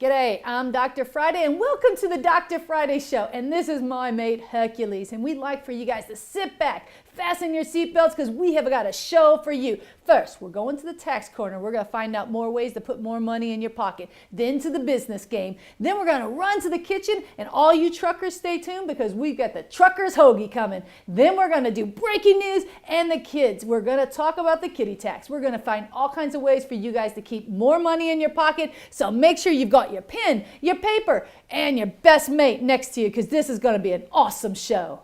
G'day, I'm Dr. Friday and welcome to the Dr. Friday Show. And this is my mate Hercules, and we'd like for you guys to sit back, fasten your seatbelts because we have got a show for you. First, we're going to the tax corner. We're going to find out more ways to put more money in your pocket. Then to the business game. Then we're going to run to the kitchen, and all you truckers stay tuned because we've got the Truckers Hoagie coming. Then we're going to do breaking news and the kids. We're going to talk about the kitty tax. We're going to find all kinds of ways for you guys to keep more money in your pocket. So make sure you've got your pen, your paper, and your best mate next to you because this is going to be an awesome show.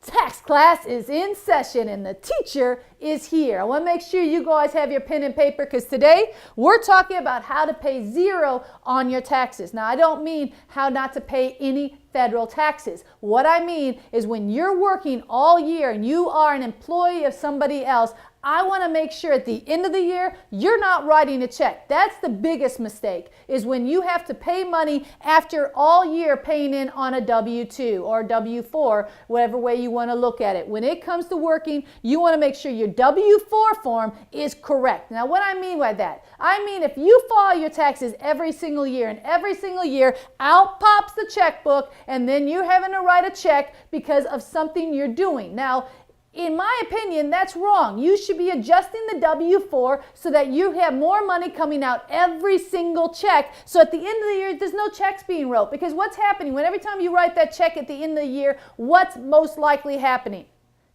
Tax class is in session and the teacher is here. I want to make sure you guys have your pen and paper because today we're talking about how to pay zero on your taxes. Now, I don't mean how not to pay any federal taxes. What I mean is when you're working all year and you are an employee of somebody else, I want to make sure at the end of the year, you're not writing a check. That's the biggest mistake, is when you have to pay money after all year paying in on a W-2 or W-4, whatever way you want to look at it. When it comes to working, you want to make sure your W-4 form is correct. Now, what I mean by that, I mean if you file your taxes every single year, and every single year out pops the checkbook, and then you're having to write a check because of something you're doing. Now, in my opinion, that's wrong. You should be adjusting the W-4 so that you have more money coming out every single check. So at the end of the year, there's no checks being wrote. Because what's happening? When every time you write that check at the end of the year, what's most likely happening?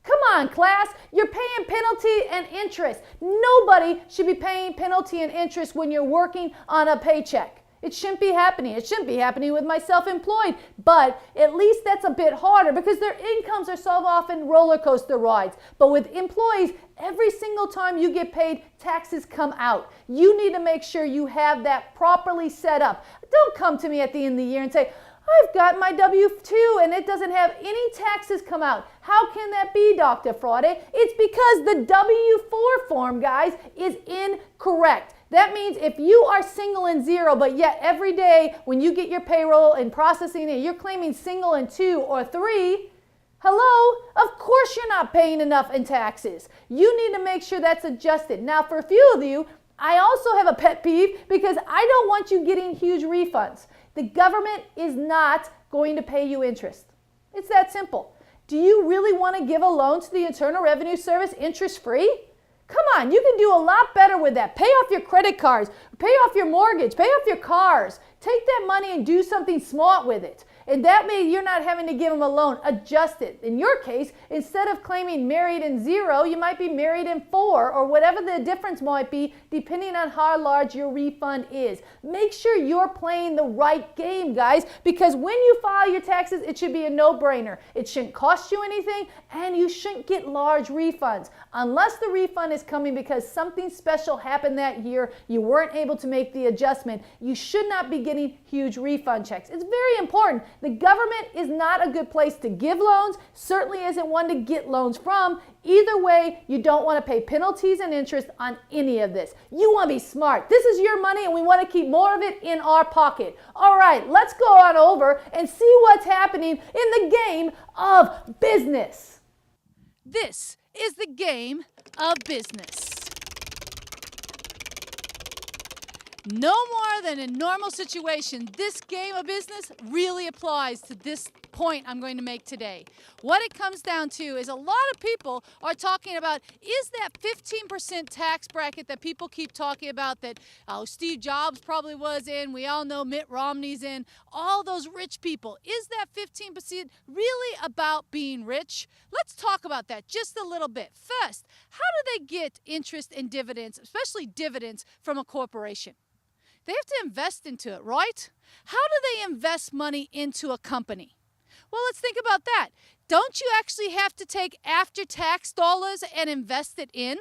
Come on, class. You're paying penalty and interest. Nobody should be paying penalty and interest when you're working on a paycheck. It shouldn't be happening. It shouldn't be happening with my self-employed, but at least that's a bit harder because their incomes are so often roller coaster rides. But with employees, every single time you get paid, taxes come out. You need to make sure you have that properly set up. Don't come to me at the end of the year and say, I've got my W-2 and it doesn't have any taxes come out. How can that be, Dr. Friday? It's because the W-4 form, guys, is incorrect. That means if you are single and zero, but yet every day when you get your payroll and processing it, you're claiming single and 2 or 3, hello? Of course you're not paying enough in taxes. You need to make sure that's adjusted. Now, for a few of you, I also have a pet peeve because I don't want you getting huge refunds. The government is not going to pay you interest. It's that simple. Do you really want to give a loan to the Internal Revenue Service interest-free? Come on, you can do a lot better with that. Pay off your credit cards, pay off your mortgage, pay off your cars. Take that money and do something smart with it. And that way you're not having to give them a loan. Adjust it. In your case, instead of claiming married in 0, you might be married in 4 or whatever the difference might be depending on how large your refund is. Make sure you're playing the right game, guys, because when you file your taxes, it should be a no-brainer. It shouldn't cost you anything and you shouldn't get large refunds. Unless the refund is coming because something special happened that year, you weren't able to make the adjustment, you should not be getting huge refund checks. It's very important. The government is not a good place to give loans, certainly isn't one to get loans from. Either way, you don't want to pay penalties and interest on any of this. You want to be smart. This is your money and we want to keep more of it in our pocket. All right, let's go on over and see what's happening in the game of business. This is the game of business. No more than in normal situation, this game of business really applies to this point I'm going to make today. What it comes down to is a lot of people are talking about, is that 15% tax bracket that people keep talking about that Steve Jobs probably was in, we all know Mitt Romney's in, all those rich people, is that 15% really about being rich? Let's talk about that just a little bit. First, how do they get interest and dividends, especially dividends from a corporation? They have to invest into it, right? How do they invest money into a company? Well, let's think about that. Don't you actually have to take after-tax dollars and invest it in?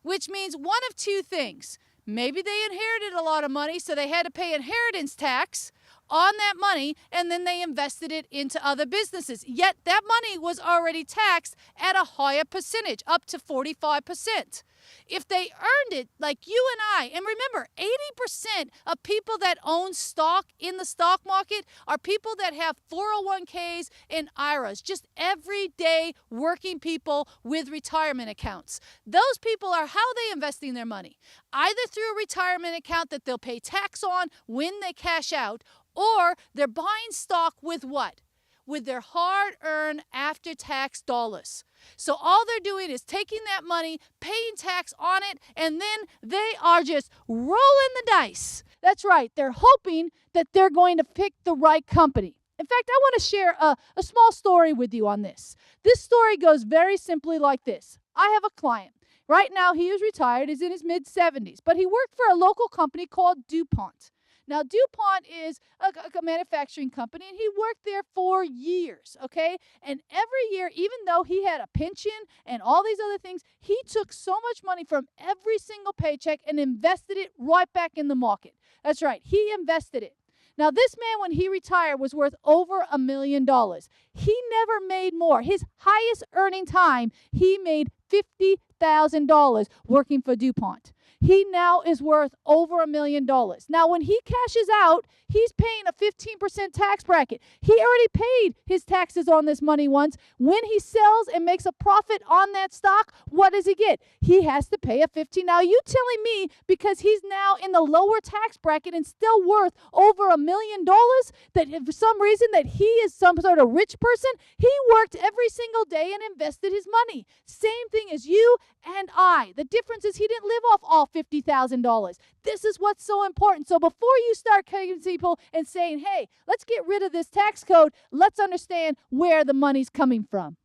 Which means one of two things. Maybe they inherited a lot of money, so they had to pay inheritance tax, on that money, and then they invested it into other businesses. Yet that money was already taxed at a higher percentage, up to 45%. If they earned it like you and I, and remember, 80% of people that own stock in the stock market are people that have 401ks and IRAs, just everyday working people with retirement accounts. Those people are how they investing their money, either through a retirement account that they'll pay tax on when they cash out, or they're buying stock with what? With their hard-earned after-tax dollars. So all they're doing is taking that money, paying tax on it, and then they are just rolling the dice. That's right. They're hoping that they're going to pick the right company. In fact, I want to share a small story with you on this. This story goes very simply like this. I have a client. Right now, he is retired. He's in his mid-70s, but he worked for a local company called DuPont. Now, DuPont is a manufacturing company, and he worked there for years, okay? And every year, even though he had a pension and all these other things, he took so much money from every single paycheck and invested it right back in the market. That's right. He invested it. Now, this man, when he retired, was worth over $1 million. He never made more. His highest earning time, he made $50,000 working for DuPont. He now is worth over $1 million. Now, when he cashes out, he's paying a 15% tax bracket. He already paid his taxes on this money once. When he sells and makes a profit on that stock, what does he get? He has to pay a 15%. Now, you telling me because he's now in the lower tax bracket and still worth over $1 million that if for some reason that he is some sort of rich person, he worked every single day and invested his money. Same thing as you and I. The difference is he didn't live off all $50,000. This is what's so important. So before you start coming to people and saying, hey, let's get rid of this tax code, let's understand where the money's coming from.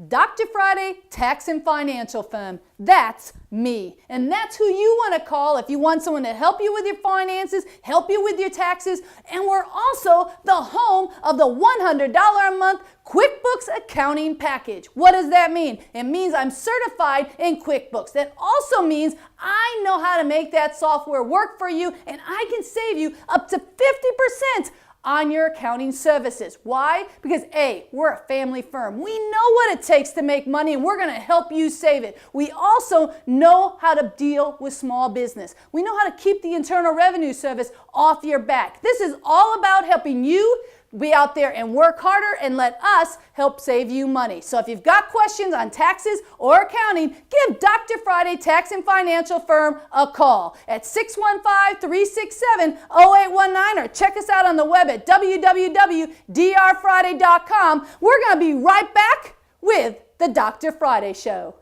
Dr. Friday Tax and Financial Firm. That's me. And that's who you want to call if you want someone to help you with your finances, help you with your taxes. And we're also the home of the $100 a month QuickBooks accounting package. What does that mean? It means I'm certified in QuickBooks. That also means I know how to make that software work for you, and I can save you up to 50% on your accounting services. Why? Because A, we're a family firm. We know what it takes to make money, and we're going to help you save it. We also know how to deal with small business. We know how to keep the Internal Revenue Service off your back. This is all about helping you be out there and work harder and let us help save you money. So if you've got questions on taxes or accounting, give Dr. Friday Tax and Financial Firm a call at 615-367-0819 or check us out on the web at www.drfriday.com. We're going to be right back with the Dr. Friday Show.